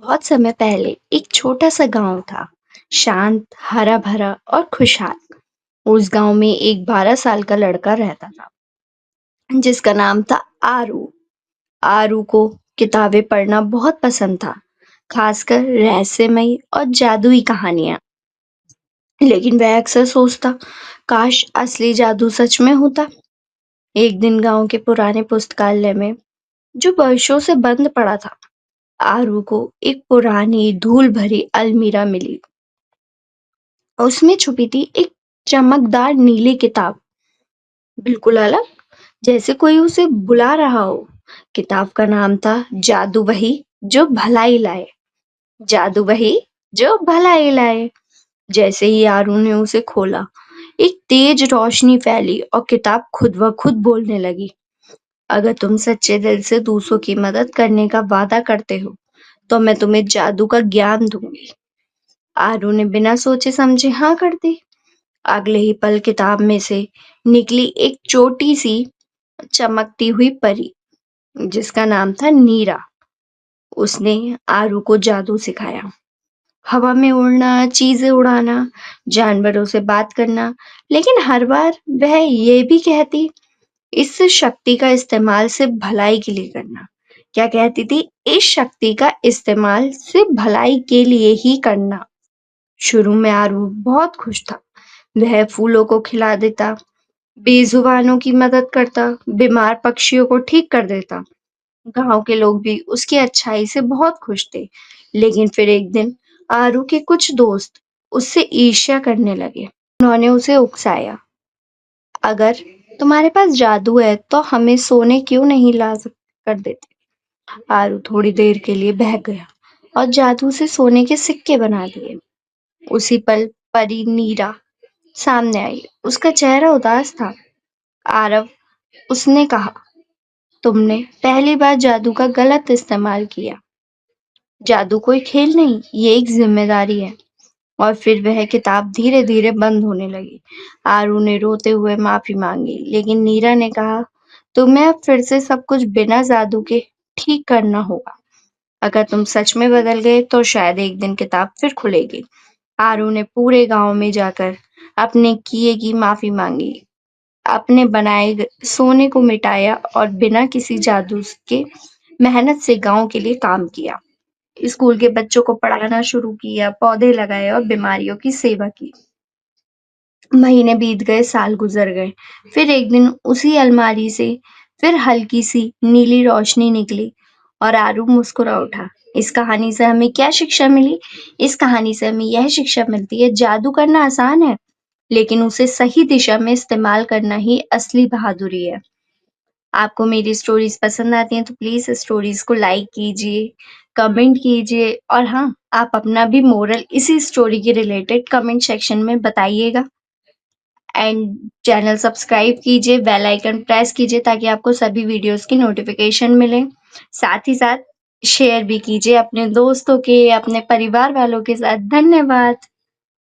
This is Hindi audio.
बहुत समय पहले एक छोटा सा गांव था। शांत, हरा भरा और खुशहाल। उस गांव में एक 12 साल का लड़का रहता था जिसका नाम था आरू। आरू को किताबें पढ़ना बहुत पसंद था, खासकर रहस्यमयी और जादुई कहानियां। लेकिन वह अक्सर सोचता, काश असली जादू सच में होता। एक दिन गांव के पुराने पुस्तकालय में, जो वर्षों से बंद पड़ा था, आरू को एक पुरानी धूल भरी अलमीरा मिली। उसमें छुपी थी एक चमकदार नीली किताब, बिल्कुल अलग, जैसे कोई उसे बुला रहा हो। किताब का नाम था जादू वही जो भलाई लाए। जादू वही जो भलाई लाए। जैसे ही आरू ने उसे खोला, एक तेज रोशनी फैली और किताब खुद ब खुद बोलने लगी। अगर तुम सच्चे दिल से दूसरों की मदद करने का वादा करते हो, तो मैं तुम्हें जादू का ज्ञान दूंगी। आरू ने बिना सोचे समझे हाँ कर दी। अगले ही पल किताब में से निकली एक छोटी सी चमकती हुई परी, जिसका नाम था नीरा। उसने आरू को जादू सिखाया, हवा में उड़ना, चीजें उड़ाना, जानवरों से बात करना। लेकिन हर बार वह ये भी कहती, इस शक्ति का इस्तेमाल सिर्फ भलाई के लिए करना। क्या कहती थी? इस शक्ति का इस्तेमाल सिर्फ भलाई के लिए ही करना। शुरू में आरू बहुत खुश था। वह फूलों को खिला देता, बेजुबानों की मदद करता, बीमार पक्षियों को ठीक कर देता। गांव के लोग भी उसकी अच्छाई से बहुत खुश थे। लेकिन फिर एक दिन आरू के कुछ दोस्त उससे ईर्ष्या करने लगे। उन्होंने उसे उकसाया, अगर तुम्हारे पास जादू है तो हमें सोने क्यों नहीं कर देते। आरू थोड़ी देर के लिए बहक गया और जादू से सोने के सिक्के बना दिए। उसी पल परी नीरा सामने आई। उसका चेहरा उदास था। आरव, उसने कहा, तुमने पहली बार जादू का गलत इस्तेमाल किया। जादू कोई खेल नहीं, ये एक जिम्मेदारी है। और फिर वह किताब धीरे धीरे बंद होने लगी। आरू ने रोते हुए माफी मांगी, लेकिन नीरा ने कहा, तुम्हें अब फिर से सब कुछ बिना जादू के ठीक करना होगा। अगर तुम सच में बदल गए तो शायद एक दिन किताब फिर खुलेगी। आरू ने पूरे गांव में जाकर अपने किए की माफी मांगी, अपने बनाए सोने को मिटाया और बिना किसी जादू के मेहनत से गांव के लिए काम किया। स्कूल के बच्चों को पढ़ाना शुरू किया, पौधे लगाए और बीमारियों की सेवा की। महीने बीत गए, साल गुजर गए। फिर एक दिन उसी अलमारी से फिर हल्की सी नीली रोशनी निकली और आरू मुस्कुरा उठा। इस कहानी से हमें क्या शिक्षा मिली? इस कहानी से हमें यह शिक्षा मिलती है, जादू करना आसान है, लेकिन उसे सही दिशा में इस्तेमाल करना ही असली बहादुरी है। आपको मेरी स्टोरीज पसंद आती हैं तो प्लीज स्टोरीज को लाइक कीजिए, कमेंट कीजिए और हाँ, आप अपना भी मोरल इसी स्टोरी के रिलेटेड कमेंट सेक्शन में बताइएगा। एंड चैनल सब्सक्राइब कीजिए, बेल आइकन प्रेस कीजिए ताकि आपको सभी वीडियोस की नोटिफिकेशन मिले। साथ ही साथ शेयर भी कीजिए अपने दोस्तों के, अपने परिवार वालों के साथ। धन्यवाद।